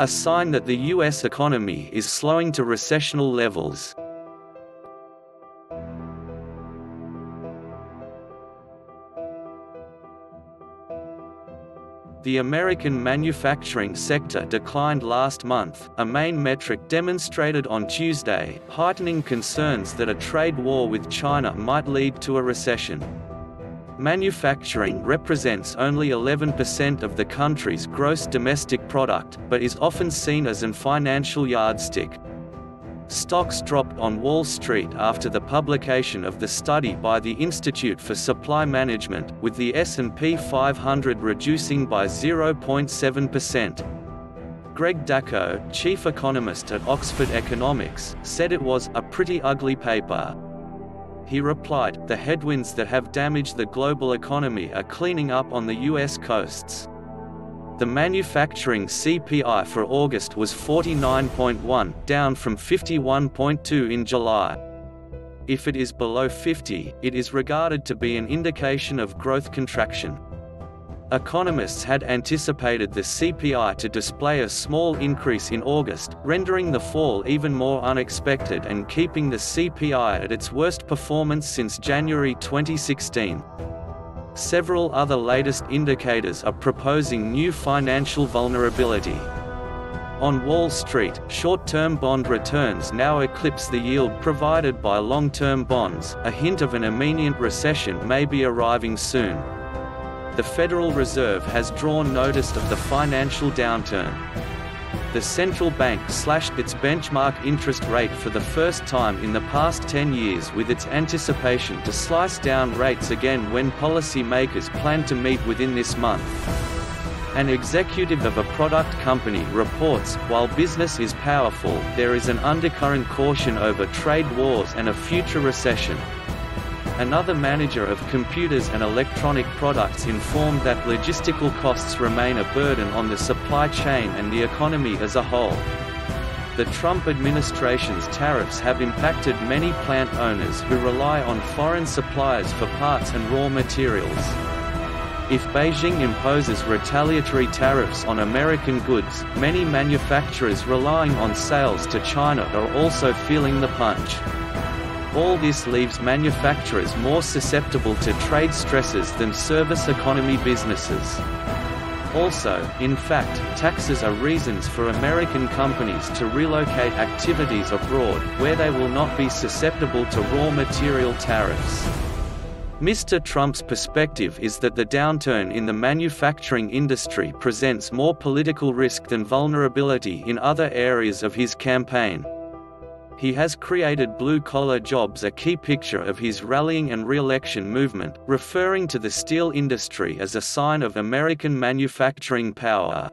a sign that the US economy is slowing to recessional levels. The American manufacturing sector declined last month, a main metric demonstrated on Tuesday, heightening concerns that a trade war with China might lead to a recession. Manufacturing represents only 11% of the country's gross domestic product, but is often seen as an financial yardstick. Stocks dropped on Wall Street after the publication of the study by the Institute for Supply Management, with the S&P 500 reducing by 0.7%. Greg Dacko, chief economist at Oxford Economics, said it was a pretty ugly paper. He replied, "The headwinds that have damaged the global economy are cleaning up on the US coasts." The manufacturing CPI for August was 49.1, down from 51.2 in July. If it is below 50, it is regarded to be an indication of growth contraction. Economists had anticipated the CPI to display a small increase in August, rendering the fall even more unexpected and keeping the CPI at its worst performance since January 2016. Several other latest indicators are proposing new financial vulnerability. On Wall Street, short-term bond returns now eclipse the yield provided by long-term bonds, a hint of an imminent recession may be arriving soon. The Federal Reserve has drawn notice of the financial downturn. The central bank slashed its benchmark interest rate for the first time in the past 10 years, with its anticipation to slice down rates again when policymakers plan to meet within this month. An executive of a product company reports, while business is powerful, there is an undercurrent caution over trade wars and a future recession. Another manager of computers and electronic products informed that logistical costs remain a burden on the supply chain and the economy as a whole. The Trump administration's tariffs have impacted many plant owners who rely on foreign suppliers for parts and raw materials. If Beijing imposes retaliatory tariffs on American goods, many manufacturers relying on sales to China are also feeling the punch. All this leaves manufacturers more susceptible to trade stresses than service economy businesses. Also, in fact, taxes are reasons for American companies to relocate activities abroad, where they will not be susceptible to raw material tariffs. Mr. Trump's perspective is that the downturn in the manufacturing industry presents more political risk than vulnerability in other areas of his campaign. He has created blue-collar jobs a key picture of his rallying and re-election movement, referring to the steel industry as a sign of American manufacturing power.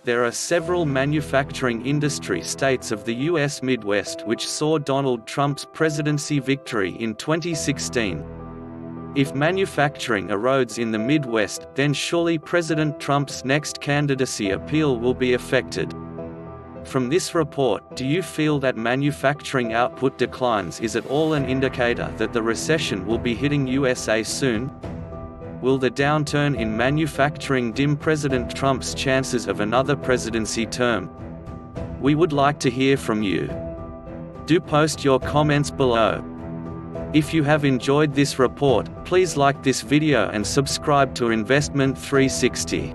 There are several manufacturing industry states of the U.S. Midwest which saw Donald Trump's presidency victory in 2016. If manufacturing erodes in the Midwest, then surely President Trump's next candidacy appeal will be affected. From this report, do you feel that manufacturing output declines is at all an indicator that the recession will be hitting USA soon? Will the downturn in manufacturing dim President Trump's chances of another presidency term? We would like to hear from you. Do post your comments below. If you have enjoyed this report, please like this video and subscribe to Investment 360.